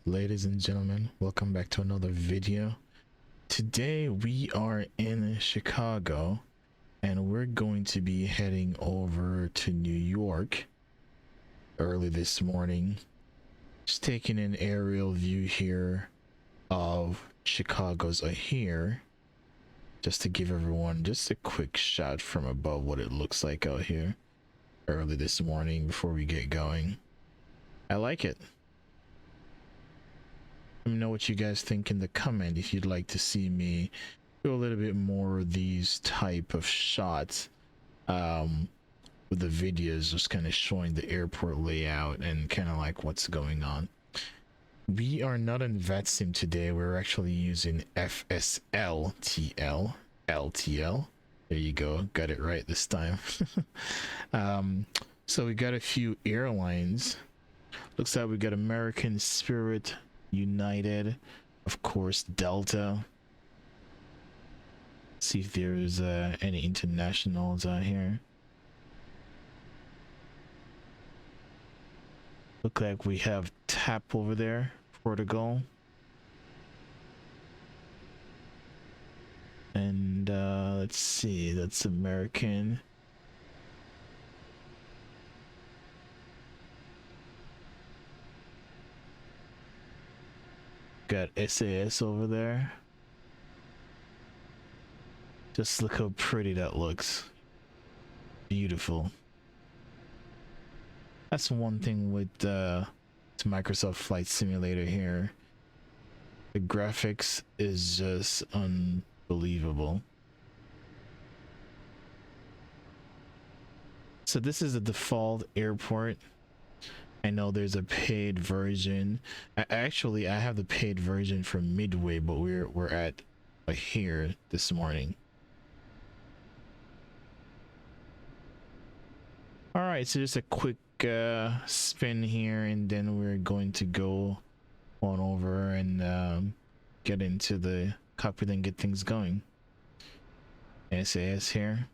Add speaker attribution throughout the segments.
Speaker 1: Ladies and gentlemen, welcome back to another video. Today we are in Chicago and we're going to be heading over to New York early this morning. Just taking an aerial view here of Chicago's here, just to give everyone just a quick shot from above what it looks like out here early this morning before we get going. I like it. Let me know what you guys think in the comment if you'd like to see me do a little bit more of these type of shots with the videos, just kind of showing the airport layout and kind of like what's going on. We are not in vatsim today. We're actually using FSLTL LTL. There you go, got it right this time. So we got a few airlines. Looks like we got American, Spirit, United, of course, Delta. See if there's any internationals out here. Look like we have TAP over there, Portugal. And let's see, that's American. Got SAS over there. Just look how pretty that looks. Beautiful. That's one thing with Microsoft Flight Simulator here. The graphics is just unbelievable. So this is a default airport. I know there's a paid version. Actually, I have the paid version from Midway, but we're at here this morning. All right, so just a quick spin here, and then we're going to go on over and get into the cockpit and get things going. SAS here.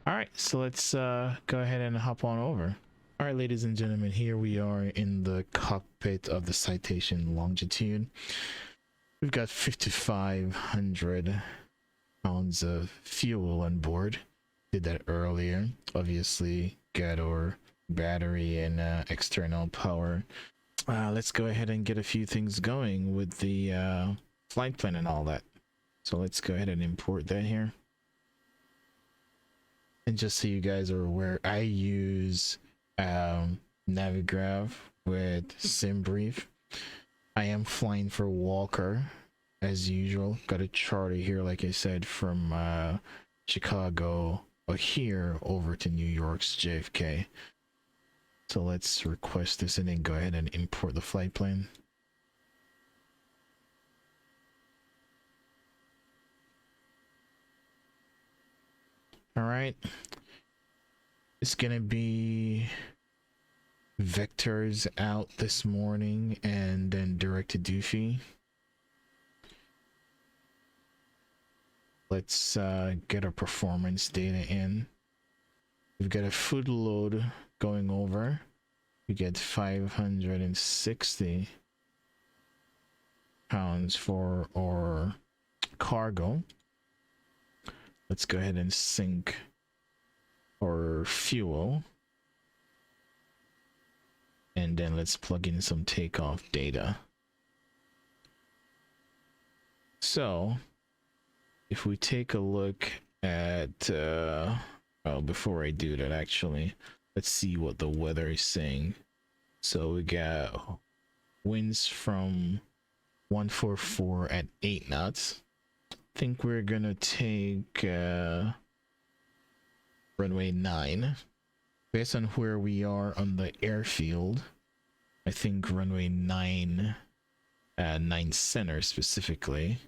Speaker 1: All right, so let's go ahead and hop on over. All right, ladies and gentlemen, here we are in the cockpit of the Citation Longitude. We've got 5,500 pounds of fuel on board. Did that earlier. Obviously, got our battery and external power. Let's go ahead and get a few things going with the flight plan and all that. So let's go ahead and import that here. And just so you guys are aware, I use Navigraph with SimBrief. I am flying for Walker as usual. Got a charter here, like I said, from Chicago here over to New York's JFK. So let's request this and then go ahead and import the flight plan. All right, it's gonna be vectors out this morning and then direct to Doofy. Let's get our performance data in. We've got a food load going over. We get 560 pounds for our cargo. Let's go ahead and sync our fuel. And then let's plug in some takeoff data. So if we take a look at, well, before I do that, actually, let's see what the weather is saying. So we got winds from 144 at 8 knots. I think we're gonna take runway 9. Based on where we are on the airfield, I think runway 9 center specifically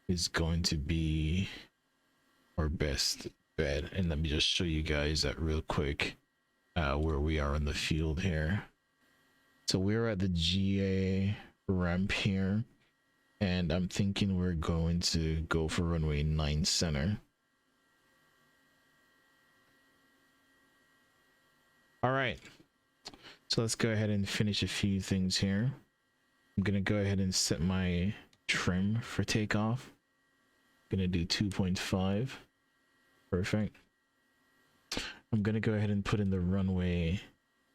Speaker 1: is going to be our best bet. And let me just show you guys that real quick, where we are on the field here. So we're at the GA ramp here, and I'm thinking we're going to go for runway 9 center. All right, so let's go ahead and finish a few things here. I'm gonna go ahead and set my trim for takeoff. Gonna do 2.5. Perfect. I'm gonna go ahead and put in the runway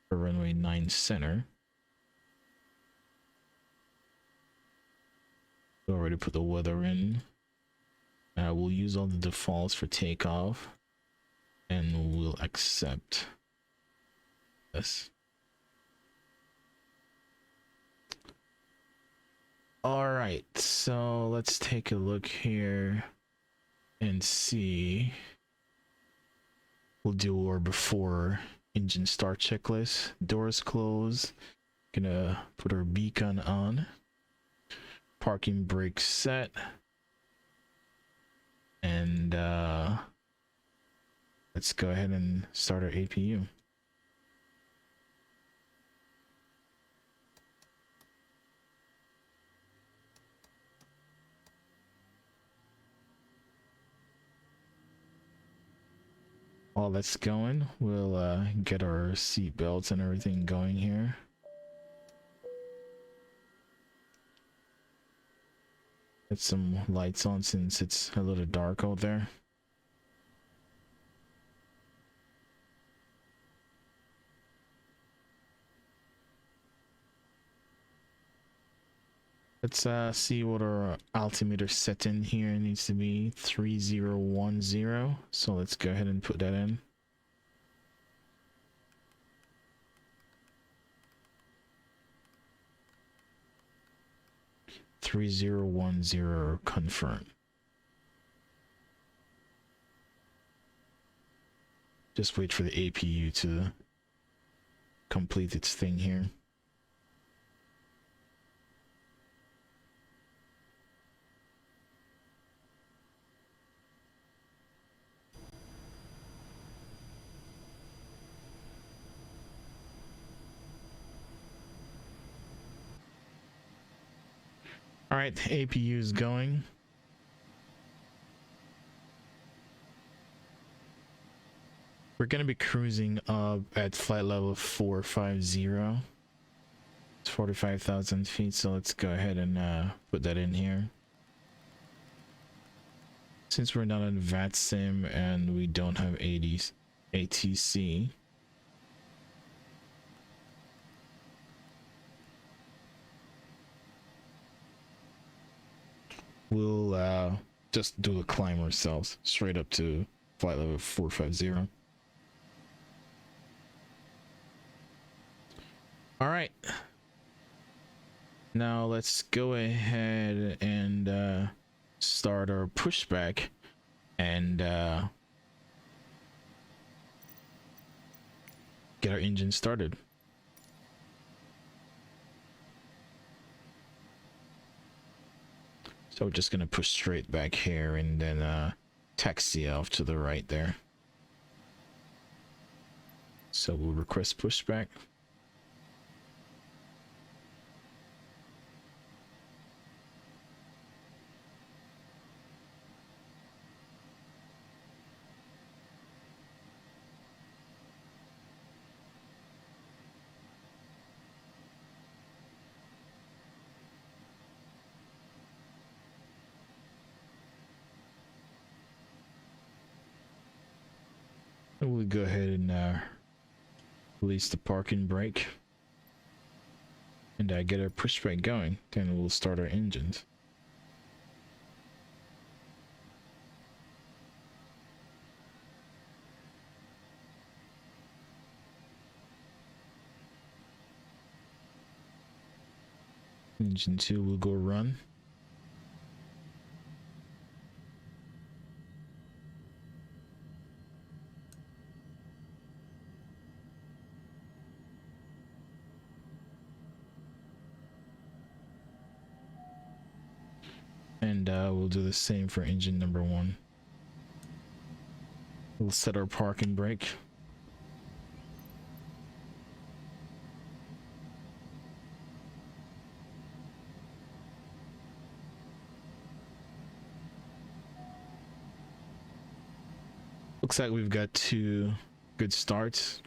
Speaker 1: for runway 9 center. Already put the weather in. We'll use all the defaults for takeoff, and we'll accept this. All right, so let's take a look here and see. We'll do our before engine start checklist. Doors closed. Gonna put our beacon on. Parking brake set. And let's go ahead and start our APU. While that's going, we'll get our seat belts and everything going here. Get some lights on since it's a little dark out there. Let's see what our altimeter set in here needs to be. 3010. So let's go ahead and put that in. Confirm. Just wait for the APU to complete its thing here. All right, APU is going. We're going to be cruising up at flight level 450. It's 45,000 feet, so let's go ahead and put that in here. Since we're not on vatsim and we don't have ATC, we'll just do a climb ourselves straight up to flight level 450. All right, now let's go ahead and start our pushback and get our engine started. So we're just gonna push straight back here and then taxi off to the right there. So we'll request pushback. We'll go ahead and release the parking brake and get our pushback going. Then we'll start our engines. Engine 2 will go run. And we'll do the same for engine number 1. We'll set our parking brake. Looks like we've got 2 good starts.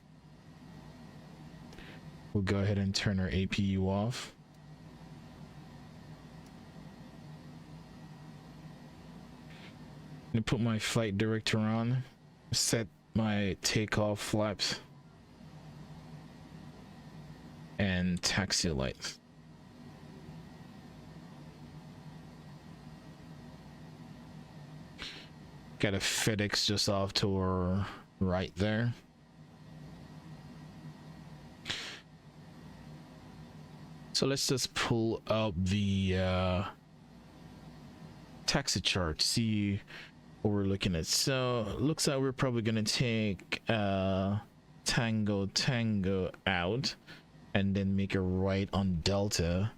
Speaker 1: We'll go ahead and turn our APU off. I'm gonna put my flight director on, set my takeoff flaps and taxi lights. Got a FedEx just off to our right there. So let's just pull up the taxi chart, see what we're looking at. So looks like we're probably gonna take Tango out and then make a right on Delta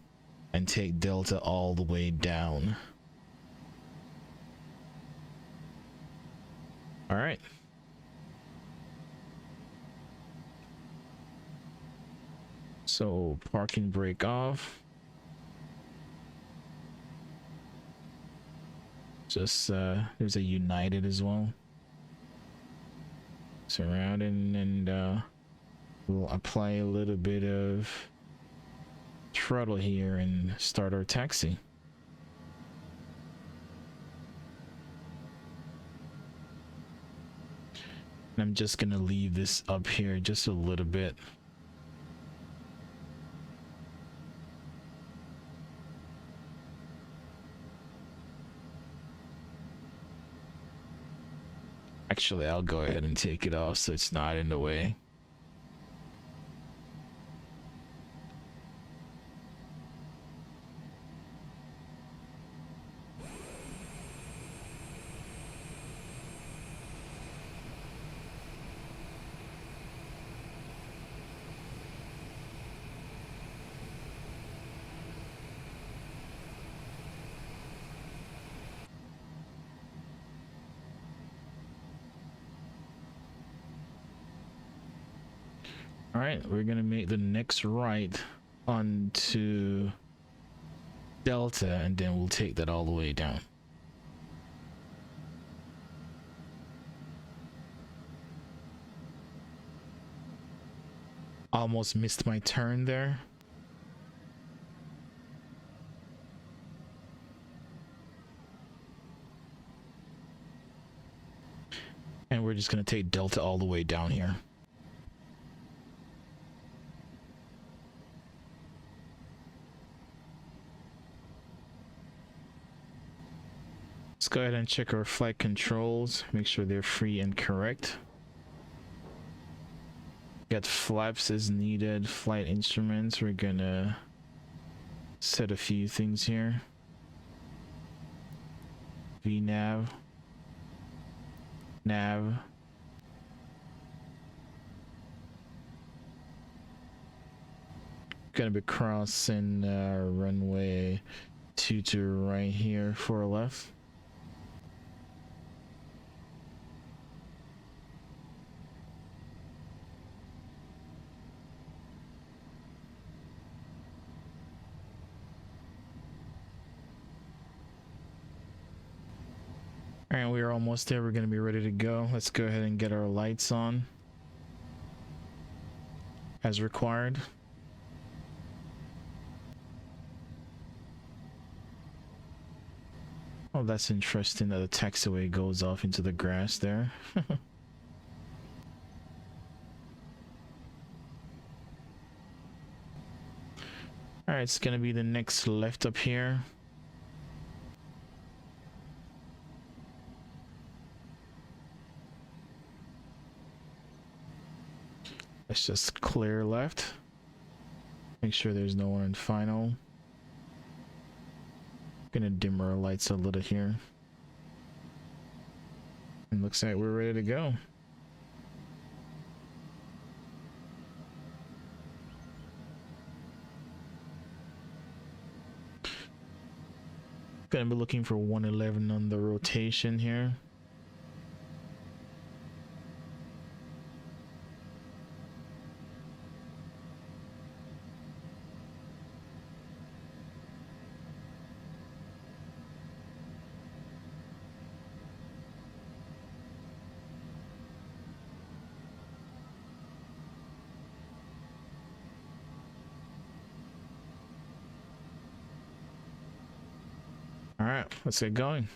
Speaker 1: and take Delta all the way down. All right. So parking brake off. Just there's a United as well. Surrounding, and we'll apply a little bit of throttle here and start our taxi. And I'm just gonna leave this up here just a little bit. Actually, I'll go ahead and take it off so it's not in the way. All right, we're gonna make the next right onto Delta, and then we'll take that all the way down. Almost missed my turn there. And we're just gonna take Delta all the way down here. Let's go ahead and check our flight controls, make sure they're free and correct. Got flaps as needed, flight instruments. We're gonna set a few things here. VNav, nav. Gonna be crossing runway 22 right here for left. All right, we are almost there. We're going to be ready to go. Let's go ahead and get our lights on as required. Oh, that's interesting that the taxiway goes off into the grass there. All right, it's going to be the next left up here. Let's just clear left. Make sure there's no one in final. Gonna dim our lights a little here. And looks like we're ready to go. Gonna be looking for 111 on the rotation here. All right, let's get going.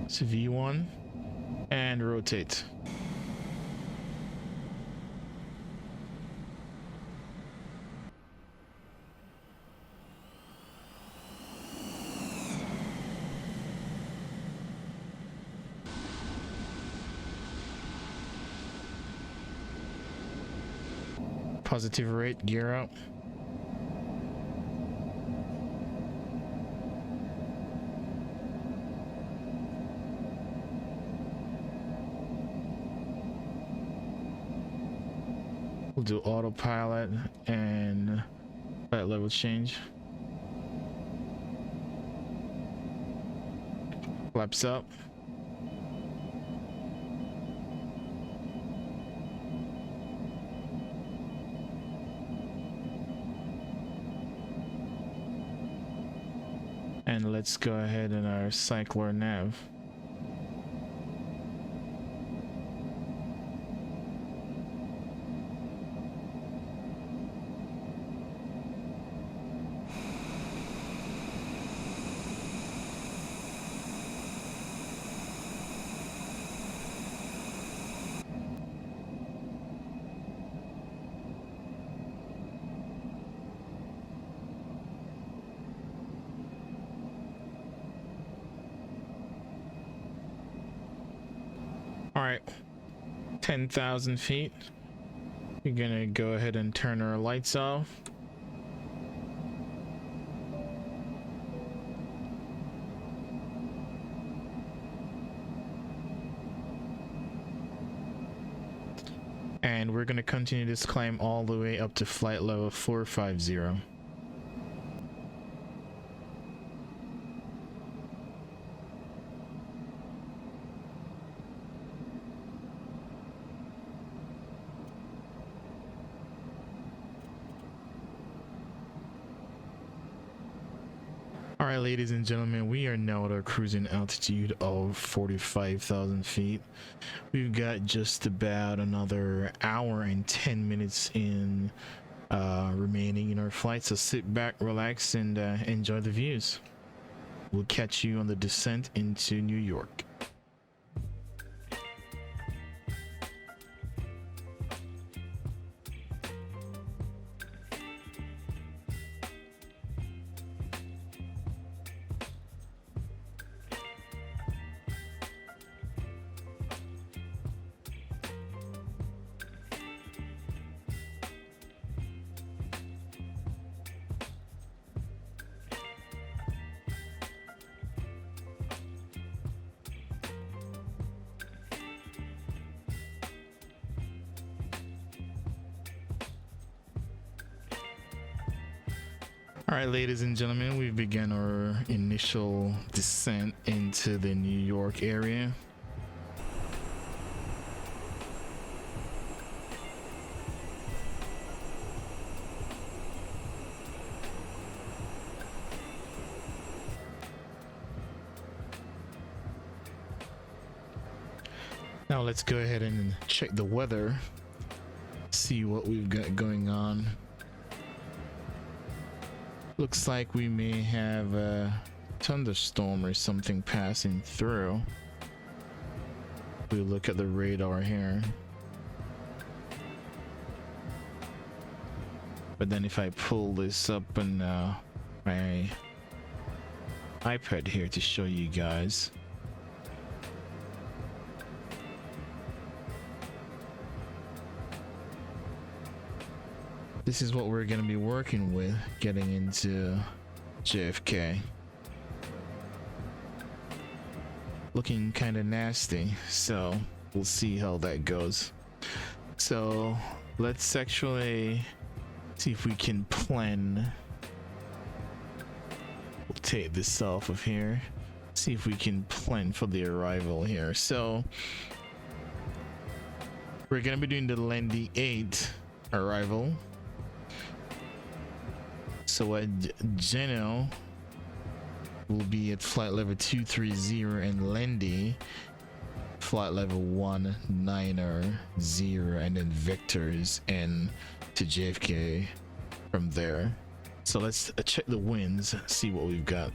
Speaker 1: It's V1 and rotate. Positive rate, gear up. We'll do autopilot and flight level change. Flaps up. And let's go ahead and our cycler nav. All right, 10,000 feet. We're gonna go ahead and turn our lights off. And we're gonna continue this climb all the way up to flight level 450. All right, ladies and gentlemen, we are now at our cruising altitude of 45,000 feet. We've got just about another hour and 10 minutes in remaining in our flight, so sit back, relax, and enjoy the views. We'll catch you on the descent into New York. All right, ladies and gentlemen, we've begun our initial descent into the New York area. Now let's go ahead and check the weather, see what we've got going on. Looks like we may have a thunderstorm or something passing through. We look at the radar here. But then if I pull this up on my iPad here to show you guys. This is what we're going to be working with getting into JFK. Looking kind of nasty, so we'll see how that goes. So let's actually see if we can plan. We'll take this off of here. See if we can plan for the arrival here. So we're going to be doing the Landy 8 arrival. So at Geno will be at flight level 230 and Lendy flight level 190, and then vectors and to JFK from there. So let's check the winds, see what we've got.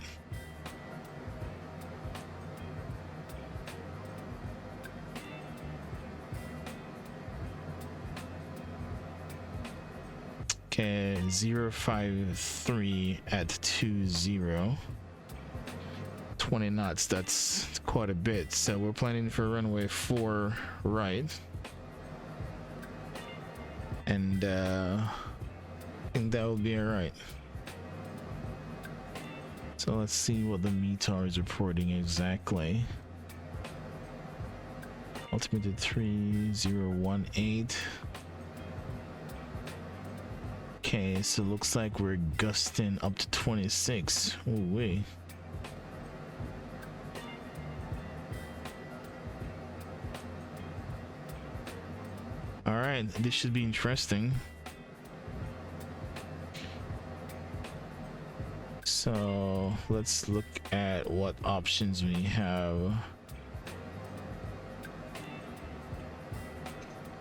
Speaker 1: Okay, 053 at 20, 20 knots. That's quite a bit. So we're planning for runway 4 right, and I think that will be all right. So let's see what the METAR is reporting exactly. Altimeter 3018. Okay, so looks like we're gusting up to 26. Ooh wee. All right, this should be interesting. So let's look at what options we have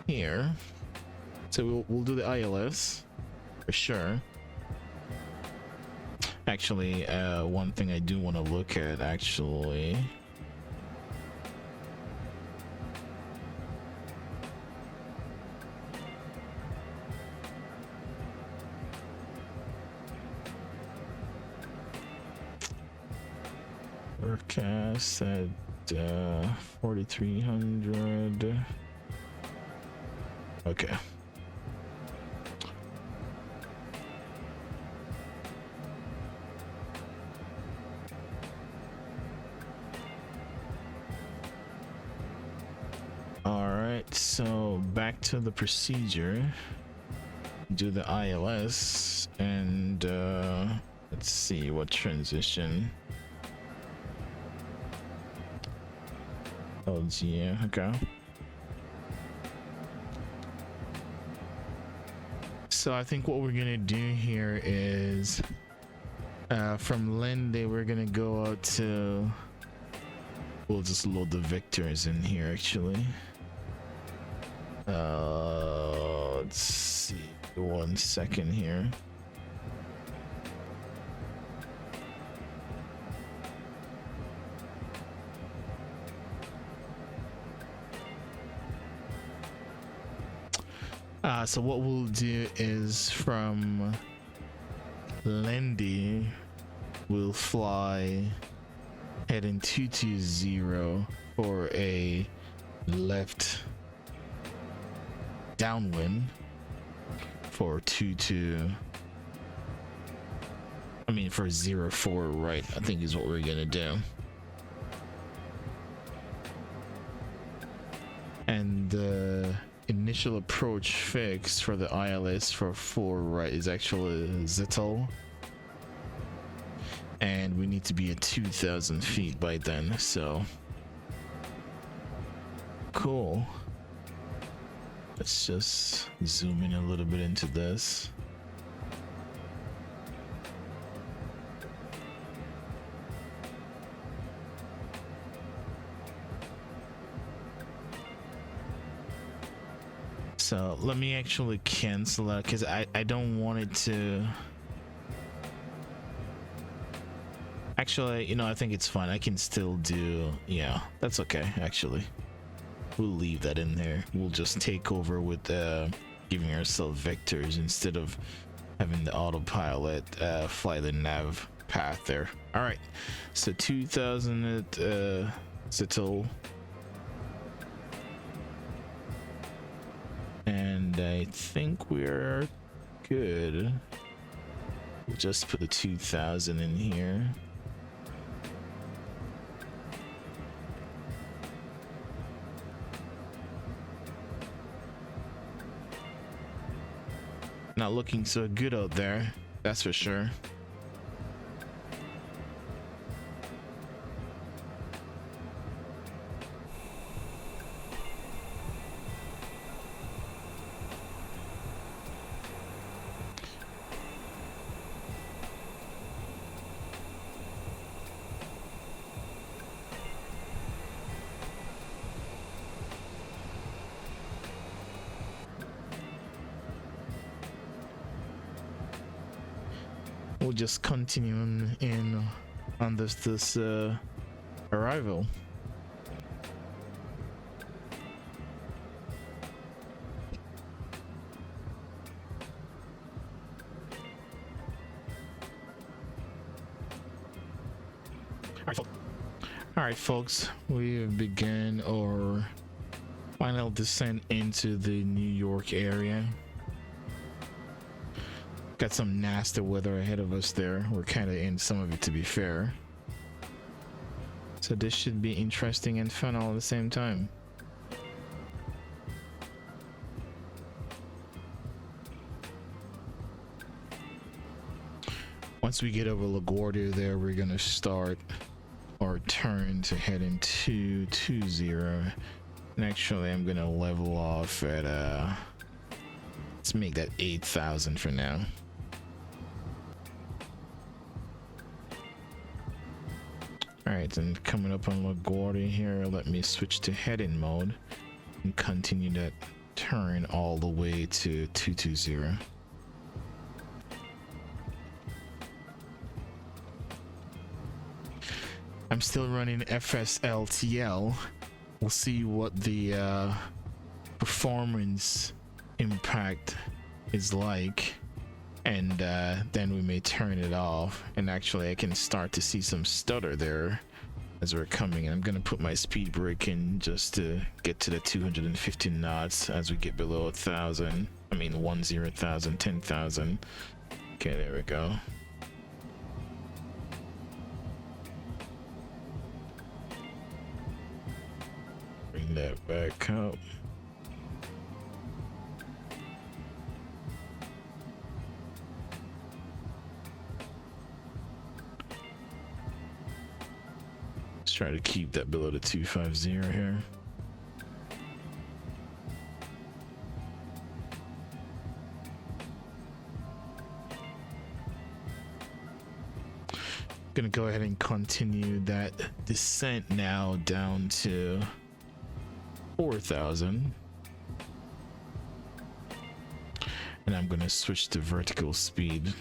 Speaker 1: here. So we'll do the ILS for sure. Actually, one thing I do want to look at actually. Forecast at 4,300. Okay. All right, so back to the procedure. Do the ILS and let's see what transition. Oh yeah, okay. So I think what we're gonna do here is from Lende we're gonna go out to, we'll just load the vectors in here actually. Let's see, 1 second here. So what we'll do is from Lendy, we'll fly heading 220 for a left downwind for 22. I mean for 04 right, I think is what we're gonna do. And the initial approach fix for the ILS for 4 right is actually Zettel, and we need to be at 2,000 feet by then, so cool. Let's just zoom in a little bit into this. So let me actually cancel that because I don't want it to. Actually, you know, I think it's fine. I can still do, yeah, that's okay. Actually, we'll leave that in there. We'll just take over with giving ourselves vectors instead of having the autopilot fly the nav path there. All right, so 2,000 at Zettel. And I think we're good. We'll just put the 2,000 in here. Not looking so good out there, that's for sure. we'll just continue on this arrival. All right, folks, we have begun our final descent into the New York area. Got some nasty weather ahead of us there. We're kind of in some of it, to be fair. So this should be interesting and fun all at the same time. Once we get over LaGuardia there, we're gonna start our turn to head into 20. And actually, I'm gonna level off at let's make that 8,000 for now. All right, and coming up on LaGuardia here, let me switch to heading mode and continue that turn all the way to 220. I'm still running FSLTL. We'll see what the performance impact is like, and then we may turn it off. And actually I can start to see some stutter there as we're coming in. I'm gonna put my speed brake in just to get to the 250 knots as we get below 1,000. I mean 10,000, 10,000. Okay, there we go. Bring that back up. Let's try to keep that below the 250 here. Gonna go ahead and continue that descent now down to 4,000, and I'm gonna switch to vertical speed.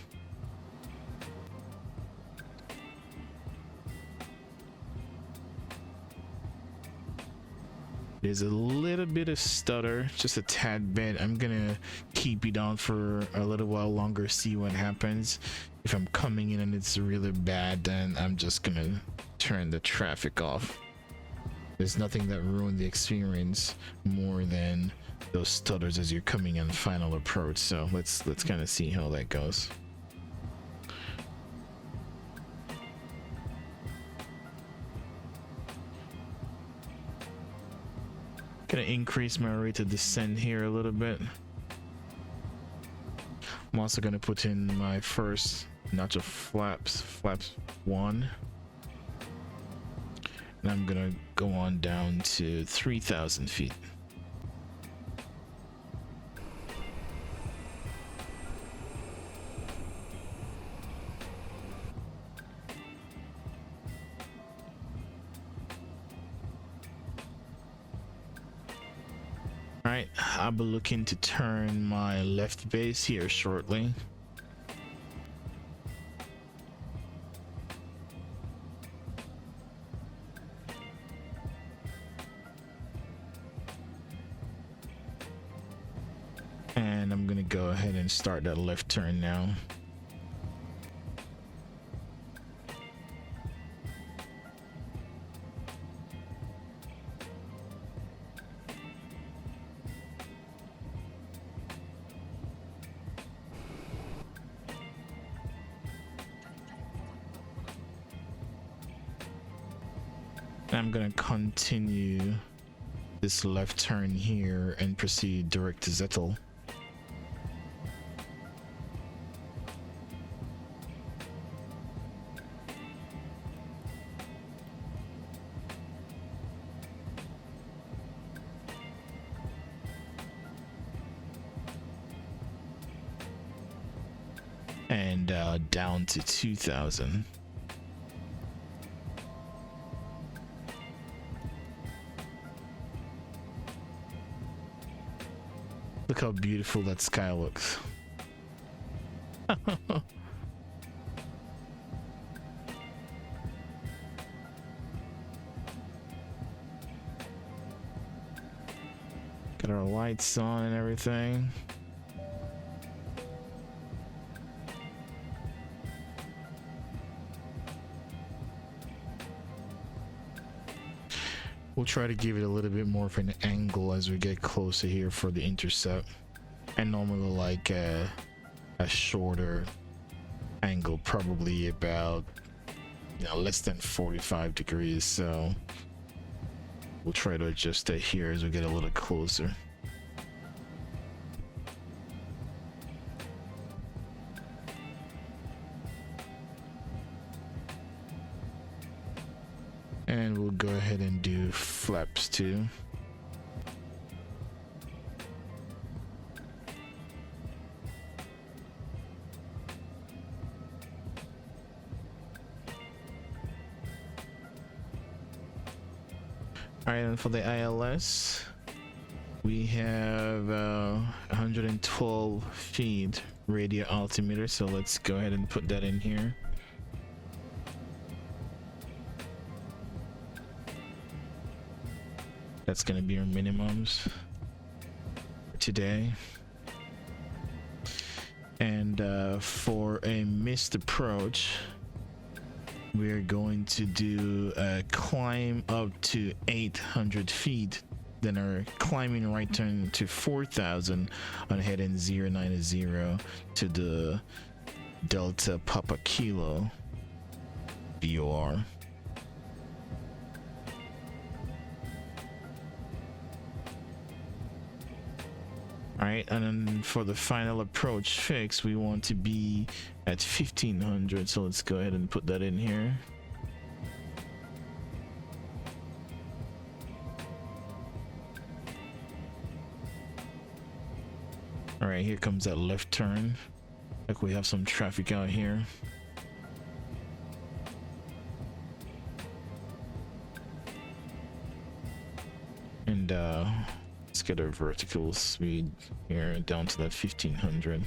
Speaker 1: There's a little bit of stutter, just a tad bit. I'm gonna keep it on for a little while longer, see what happens. If I'm coming in and it's really bad, then I'm just gonna turn the traffic off. There's nothing that ruined the experience more than those stutters as you're coming in final approach. So let's kind of see how that goes. Gonna increase my rate of descent here a little bit. I'm also gonna put in my first notch of flaps 1. And I'm gonna go on down to 3,000 feet. All right, I'll be looking to turn my left base here shortly. And I'm gonna go ahead and start that left turn now. I'm gonna continue this left turn here and proceed direct to Zettel. And down to 2,000. Look how beautiful that sky looks. Got our lights on and everything. We'll try to give it a little bit more of an angle as we get closer here for the intercept, and normally like a shorter angle, probably about, you know, less than 45 degrees. So we'll try to adjust it here as we get a little closer. And we'll go ahead and do flaps too. Alright, and for the ILS, we have 112 feet radio altimeter, so let's go ahead and put that in here. That's gonna be our minimums for today. And for a missed approach, we're going to do a climb up to 800 feet, then our climbing right turn to 4,000 on heading 090 to the Delta Papa Kilo VOR. Alright, and then for the final approach fix, we want to be at 1500, so let's go ahead and put that in here. Alright, here comes that left turn. Like we have some traffic out here. And let's get our vertical speed here down to that 1500.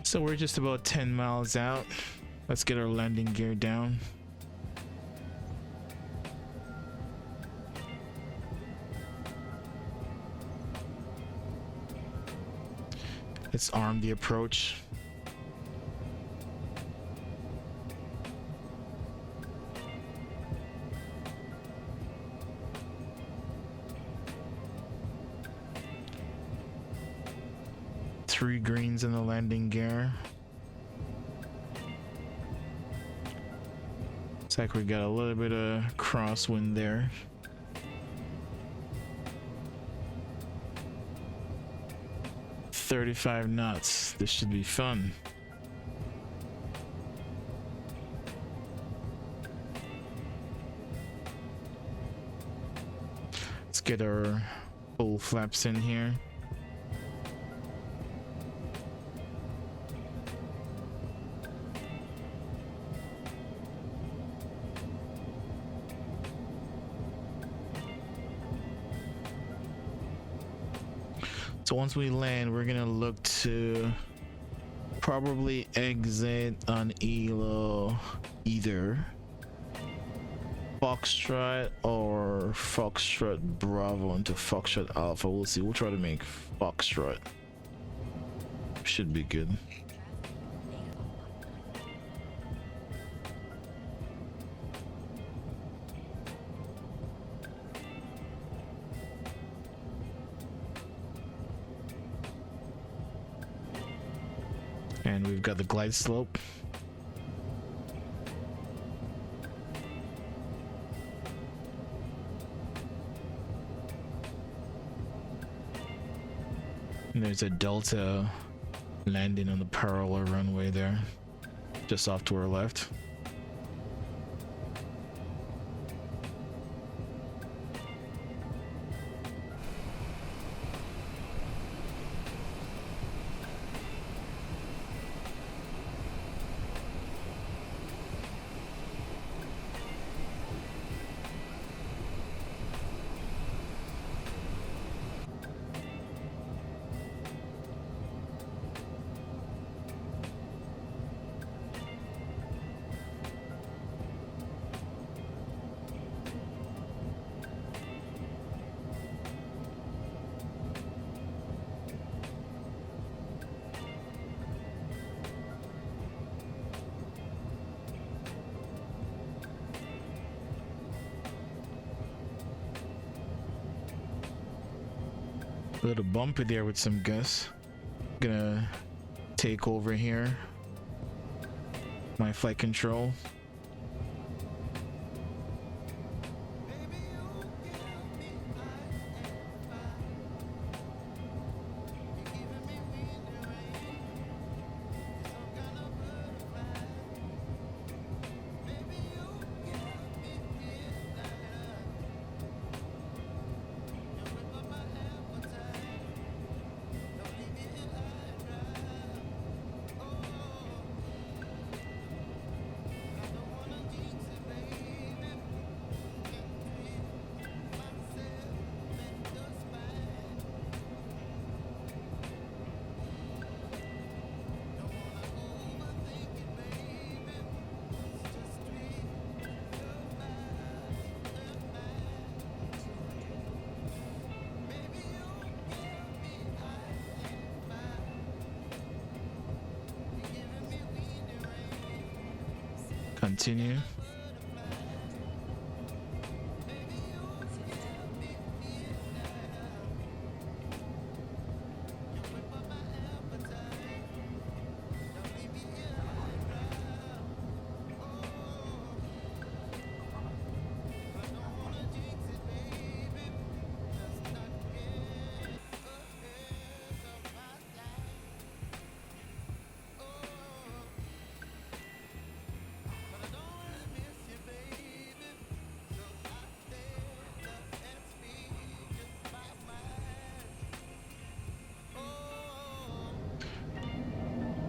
Speaker 1: So we're just about 10 miles out. Let's get our landing gear down. Let's arm the approach. Three greens in the landing gear. Looks like we got a little bit of crosswind there. "35 knots. This should be fun. Let's get our full flaps in here. So once we land, we're gonna look to probably exit on ELO either Foxtrot or Foxtrot Bravo into Foxtrot Alpha. We'll see. We'll try to make Foxtrot. Should be good. And we've got the glide slope. And there's a Delta landing on the parallel runway there, just off to our left. A little bumpy there with some gusts. Gonna take over here. My flight control. Continue.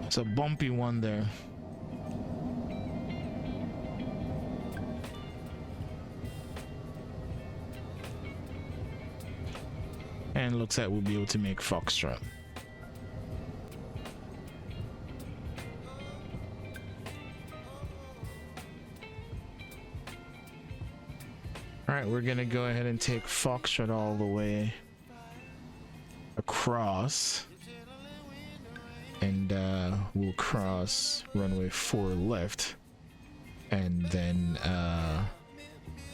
Speaker 1: It's a bumpy one there. And looks like we'll be able to make Foxtrot. Alright, we're gonna go ahead and take Foxtrot all the way across. And we'll cross runway 4 left. And then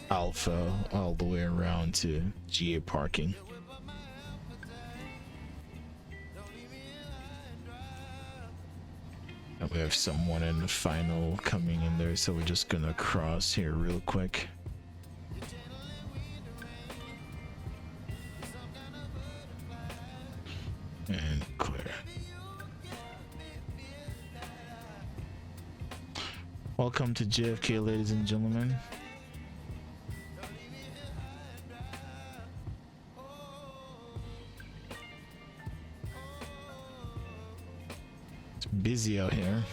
Speaker 1: Alpha all the way around to GA parking. And we have someone in the final coming in there, so we're just gonna cross here real quick. And clear. Welcome to JFK, ladies and gentlemen. It's busy out here.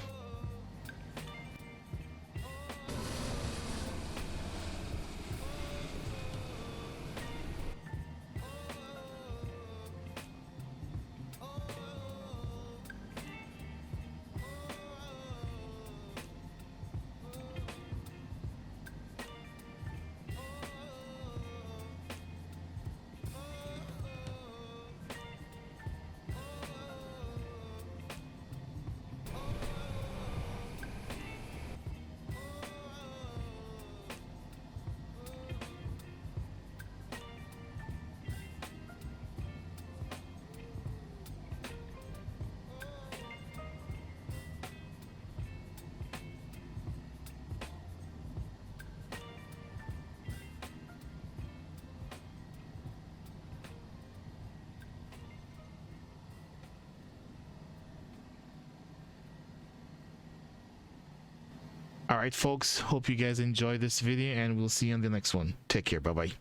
Speaker 1: All right, folks, hope you guys enjoyed this video, and we'll see you on the next one. Take care. Bye bye.